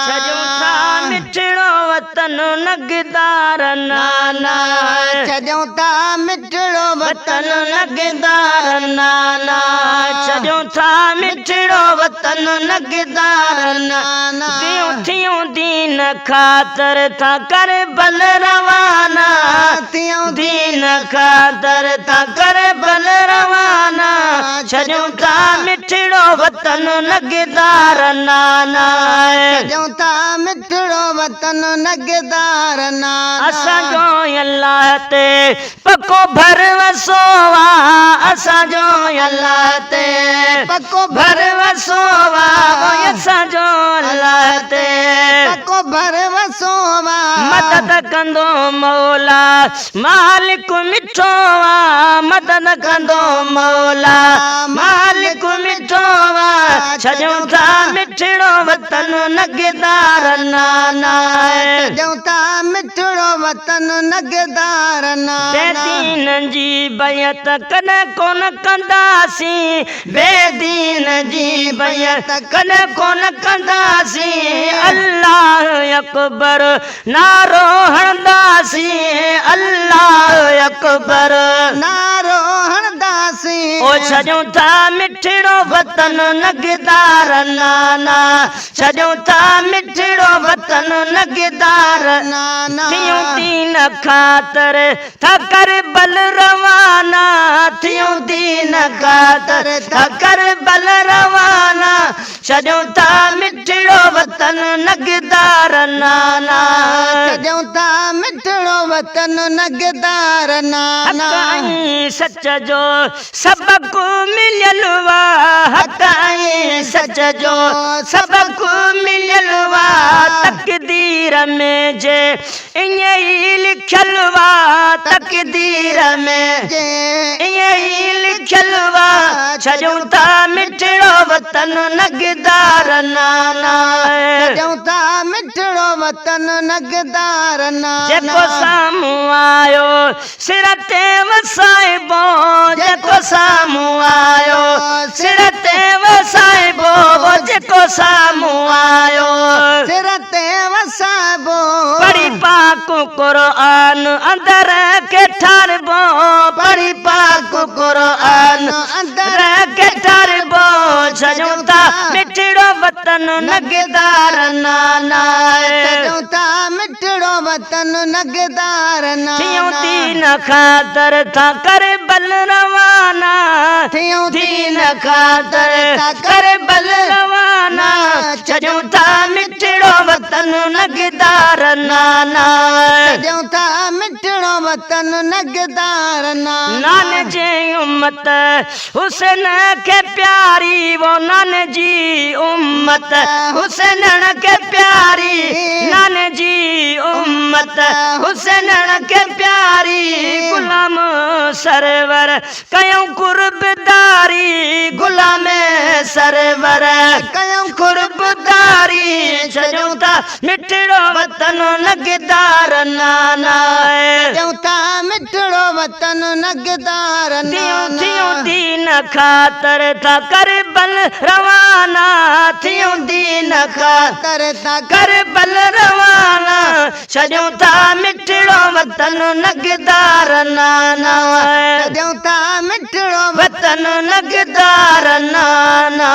छॾियूं था मिठड़ो वतन नगदार नाना छॾियूं था मिठड़ो वतन नगदार नाना छॾियूं था मिठड़ो वतन नगदार नाना थियूं दीन ख़ातिर था कर बल रवाना थियूं दीन ख़ातिर था कर बल रवाना छॾियूं था मिठड़ो वतन नगदार नाना छॾियूं था मिठड़ो वतन नगदार नाना असांजो अल्लाह ते पको भरवसो असांजो अल्लाह ते पको भरवसो असांजो अल्लाह ते पको भरवसो मदद कंदो मौला मालिक मिठो मदद कंदो मौला मालिक मिठो छॾियूं था मिठड़ो वतन नगदार नाना छॾियूं था मिठड़ो वतन नगदार नाना बेदीन जी बैत कॾहिं कोन कंदासीं बेदीन जी बैत कॾहिं कोन कंदासीं अल्लाह अकबर नारो हणंदासीं अल्लाह अकबर नारो हणंदासीं ओ छॾियूं था मिठड़ो वतन नगदार नाना छॾियूं था मिठड़ो वतन नगदार नाना थियूं दीन ख़ातिर था कर बल रवाना थियूं दीन ख़ातिर था कर बल रवाना छॾियूं था मिठड़ो वतन नगदार नाना छॾियूं था मिठड़ो वतन नगदार नाना हक़ ऐं सच जो सबक मिलियल वा हक़ ऐं सच जो सबक मिलियल वा तक़दीर में जे ईअं ई लिखियल वा तक़दीर में ईअं ई लिखियल वा छॾियूं था मिठड़ो वतन नगदार नाना छॾियूं था मिठड़ो वतन नगदार नाना जेको साम्हूं आयो सिर ते वसाइबो जेको साम्हूं आयो सिर ते वसाइबो जेको साम्हूं आयो सिर ते वसाइबो पढ़ी पाक क़ुरान अंदर के ठारबो पढ़ी पाक क़ुरान अंदर के ठारबो छॾियूं था मिठड़ो वतन नगदार नाना छॾियूं था मिठड़ो वतन नगदार थियूं नाना दीन ख़ातिर था कर बल रवाना थियूं दीन ख़ातिर था कर बल रवाना छॾियूं था मिठड़ो वतन नगदार नाना छॾियूं था मिठड़ो वतन नगदार नाना नान जी उम्मत हुसैन खे प्यारी वो नान जी उम्मत हुसैन खे प्यारी नान जी उम्मत हुसैन खे प्यारी गुलाम सरवर कयूं कुर्बदारी गुलाम सरवर कयूं कुर्बदारी छॾियूं था मिठड़ो वतन नगदार नाना छॾियूं था मिठड़ो वतन नगदार थियूं नाना थियूं दीन ख़ातिर था कर बल रवाना थियूं दीन ख़ातिर था कर बल रवाना छॾियूं था मिठड़ो वतन नगदार नाना छॾियूं था मिठड़ो वतन नगदार नाना